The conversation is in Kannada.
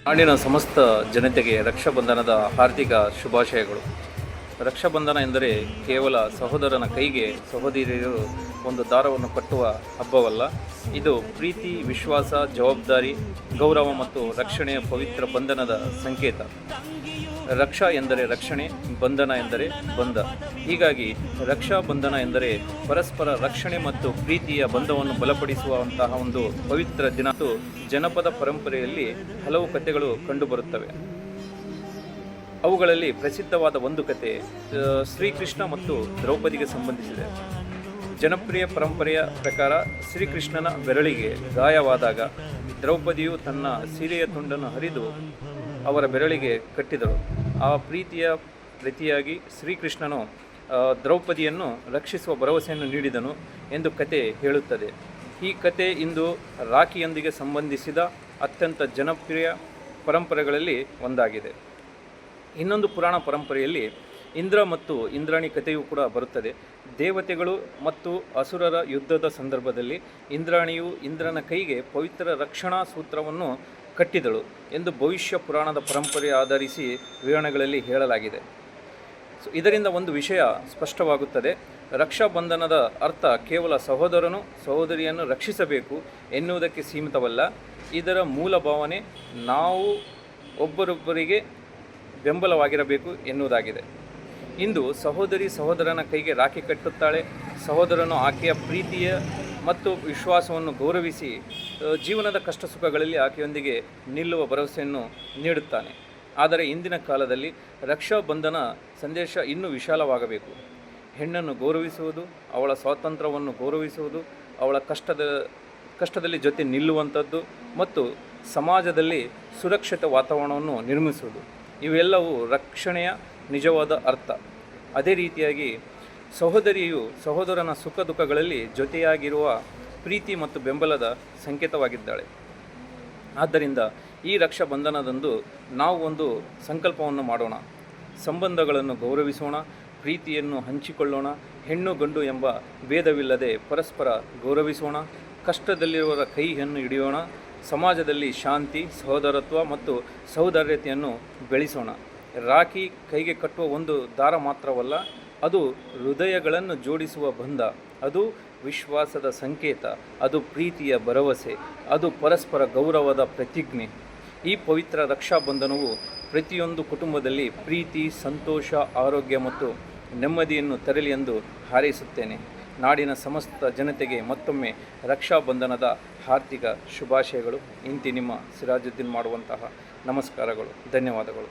ನಾಡಿನ ಸಮಸ್ತ ಜನತೆಗೆ ರಕ್ಷಾಬಂಧನದ ಹಾರ್ದಿಕ ಶುಭಾಶಯಗಳು. ರಕ್ಷಾಬಂಧನ ಎಂದರೆ ಕೇವಲ ಸಹೋದರನ ಕೈಗೆ ಸಹೋದರಿಯರು ಒಂದು ದಾರವನ್ನು ಕಟ್ಟುವ ಹಬ್ಬವಲ್ಲ. ಇದು ಪ್ರೀತಿ, ವಿಶ್ವಾಸ, ಜವಾಬ್ದಾರಿ, ಗೌರವ ಮತ್ತು ರಕ್ಷಣೆಯ ಪವಿತ್ರ ಬಂಧನದ ಸಂಕೇತ. ರಕ್ಷಾ ಎಂದರೆ ರಕ್ಷಣೆ, ಬಂಧನ ಎಂದರೆ ಬಂಧ. ಹೀಗಾಗಿ ರಕ್ಷಾಬಂಧನ ಎಂದರೆ ಪರಸ್ಪರ ರಕ್ಷಣೆ ಮತ್ತು ಪ್ರೀತಿಯ ಬಂಧವನ್ನು ಬಲಪಡಿಸುವಂತಹ ಒಂದು ಪವಿತ್ರ ದಿನ. ಜನಪದ ಪರಂಪರೆಯಲ್ಲಿ ಹಲವು ಕಥೆಗಳು ಕಂಡುಬರುತ್ತವೆ. ಅವುಗಳಲ್ಲಿ ಪ್ರಸಿದ್ಧವಾದ ಒಂದು ಕತೆ ಶ್ರೀಕೃಷ್ಣ ಮತ್ತು ದ್ರೌಪದಿಗೆ ಸಂಬಂಧಿಸಿದೆ. ಜನಪ್ರಿಯ ಪರಂಪರೆಯ ಪ್ರಕಾರ ಶ್ರೀಕೃಷ್ಣನ ಬೆರಳಿಗೆ ಗಾಯವಾದಾಗ ದ್ರೌಪದಿಯು ತನ್ನ ಸೀರೆಯ ತುಂಡನ್ನು ಹರಿದು ಅವರ ಬೆರಳಿಗೆ ಕಟ್ಟಿದಳು. ಆ ಪ್ರೀತಿಯ ಪ್ರತಿಯಾಗಿ ಶ್ರೀಕೃಷ್ಣನು ದ್ರೌಪದಿಯನ್ನು ರಕ್ಷಿಸುವ ಭರವಸೆಯನ್ನು ನೀಡಿದನು ಎಂದು ಕತೆ ಹೇಳುತ್ತದೆ. ಈ ಕತೆ ಇಂದು ರಾಖಿಯೊಂದಿಗೆ ಸಂಬಂಧಿಸಿದ ಅತ್ಯಂತ ಜನಪ್ರಿಯ ಪರಂಪರೆಗಳಲ್ಲಿ ಒಂದಾಗಿದೆ. ಇನ್ನೊಂದು ಪುರಾಣ ಪರಂಪರೆಯಲ್ಲಿ ಇಂದ್ರ ಮತ್ತು ಇಂದ್ರಾಣಿ ಕಥೆಯೂ ಕೂಡ ಬರುತ್ತದೆ. ದೇವತೆಗಳು ಮತ್ತು ಅಸುರರ ಯುದ್ಧದ ಸಂದರ್ಭದಲ್ಲಿ ಇಂದ್ರಾಣಿಯು ಇಂದ್ರನ ಕೈಗೆ ಪವಿತ್ರ ರಕ್ಷಣಾ ಸೂತ್ರವನ್ನು ಕಟ್ಟಿದಳು ಎಂದು ಭವಿಷ್ಯ ಪುರಾಣದ ಪರಂಪರೆ ಆಧರಿಸಿ ವಿವರಣೆಗಳಲ್ಲಿ ಹೇಳಲಾಗಿದೆ. ಇದರಿಂದ ಒಂದು ವಿಷಯ ಸ್ಪಷ್ಟವಾಗುತ್ತದೆ. ರಕ್ಷಾಬಂಧನದ ಅರ್ಥ ಕೇವಲ ಸಹೋದರನು ಸಹೋದರಿಯನ್ನು ರಕ್ಷಿಸಬೇಕು ಎನ್ನುವುದಕ್ಕೆ ಸೀಮಿತವಲ್ಲ. ಇದರ ಮೂಲ ಭಾವನೆ ನಾವು ಒಬ್ಬರೊಬ್ಬರಿಗೆ ಬೆಂಬಲವಾಗಿರಬೇಕು ಎನ್ನುವುದಾಗಿದೆ. ಇಂದು ಸಹೋದರಿ ಸಹೋದರನ ಕೈಗೆ ರಾಖಿ ಕಟ್ಟುತ್ತಾಳೆ. ಸಹೋದರನು ಆಕೆಯ ಪ್ರೀತಿಯ ಮತ್ತು ವಿಶ್ವಾಸವನ್ನು ಗೌರವಿಸಿ ಜೀವನದ ಕಷ್ಟ ಸುಖಗಳಲ್ಲಿ ಆಕೆಯೊಂದಿಗೆ ನಿಲ್ಲುವ ಭರವಸೆಯನ್ನು ನೀಡುತ್ತಾನೆ. ಆದರೆ ಇಂದಿನ ಕಾಲದಲ್ಲಿ ರಕ್ಷಾಬಂಧನ ಸಂದೇಶ ಇನ್ನೂ ವಿಶಾಲವಾಗಬೇಕು. ಹೆಣ್ಣನ್ನು ಗೌರವಿಸುವುದು, ಅವಳ ಸ್ವಾತಂತ್ರ್ಯವನ್ನು ಗೌರವಿಸುವುದು, ಅವಳ ಕಷ್ಟದಲ್ಲಿ ಜೊತೆ ನಿಲ್ಲುವಂಥದ್ದು ಮತ್ತು ಸಮಾಜದಲ್ಲಿ ಸುರಕ್ಷಿತ ವಾತಾವರಣವನ್ನು ನಿರ್ಮಿಸುವುದು, ಇವೆಲ್ಲವೂ ರಕ್ಷಣೆಯ ನಿಜವಾದ ಅರ್ಥ. ಅದೇ ರೀತಿಯಾಗಿ ಸಹೋದರಿಯು ಸಹೋದರನ ಸುಖ ದುಃಖಗಳಲ್ಲಿ ಜೊತೆಯಾಗಿರುವ ಪ್ರೀತಿ ಮತ್ತು ಬೆಂಬಲದ ಸಂಕೇತವಾಗಿದ್ದಾಳೆ. ಆದ್ದರಿಂದ ಈ ರಕ್ಷಾಬಂಧನದಂದು ನಾವು ಒಂದು ಸಂಕಲ್ಪವನ್ನು ಮಾಡೋಣ. ಸಂಬಂಧಗಳನ್ನು ಗೌರವಿಸೋಣ, ಪ್ರೀತಿಯನ್ನು ಹಂಚಿಕೊಳ್ಳೋಣ, ಹೆಣ್ಣು ಗಂಡು ಎಂಬ ಭೇದವಿಲ್ಲದೆ ಪರಸ್ಪರ ಗೌರವಿಸೋಣ, ಕಷ್ಟದಲ್ಲಿರುವವರ ಕೈಯನ್ನು ಹಿಡಿಯೋಣ, ಸಮಾಜದಲ್ಲಿ ಶಾಂತಿ, ಸಹೋದರತ್ವ ಮತ್ತು ಸೌಹಾರ್ದತೆಯನ್ನು ಬೆಳೆಸೋಣ. ರಾಖಿ ಕೈಗೆ ಕಟ್ಟುವ ಒಂದು ದಾರ ಮಾತ್ರವಲ್ಲ, ಅದು ಹೃದಯಗಳನ್ನು ಜೋಡಿಸುವ ಬಂಧ, ಅದು ವಿಶ್ವಾಸದ ಸಂಕೇತ, ಅದು ಪ್ರೀತಿಯ ಭರವಸೆ, ಅದು ಪರಸ್ಪರ ಗೌರವದ ಪ್ರತಿಜ್ಞೆ. ಈ ಪವಿತ್ರ ರಕ್ಷಾಬಂಧನವು ಪ್ರತಿಯೊಂದು ಕುಟುಂಬದಲ್ಲಿ ಪ್ರೀತಿ, ಸಂತೋಷ, ಆರೋಗ್ಯ ಮತ್ತು ನೆಮ್ಮದಿಯನ್ನು ತರಲಿ ಎಂದು ಹಾರೈಸುತ್ತೇನೆ. ನಾಡಿನ ಸಮಸ್ತ ಜನತೆಗೆ ಮತ್ತೊಮ್ಮೆ ರಕ್ಷಾಬಂಧನದ ಹಾರ್ದಿಕ ಶುಭಾಶಯಗಳು. ಇಂತಿ ನಿಮ್ಮ ಸಿರಾಜುದ್ದೀನ್ ಮಾಡುವಂತಹ ನಮಸ್ಕಾರಗಳು. ಧನ್ಯವಾದಗಳು.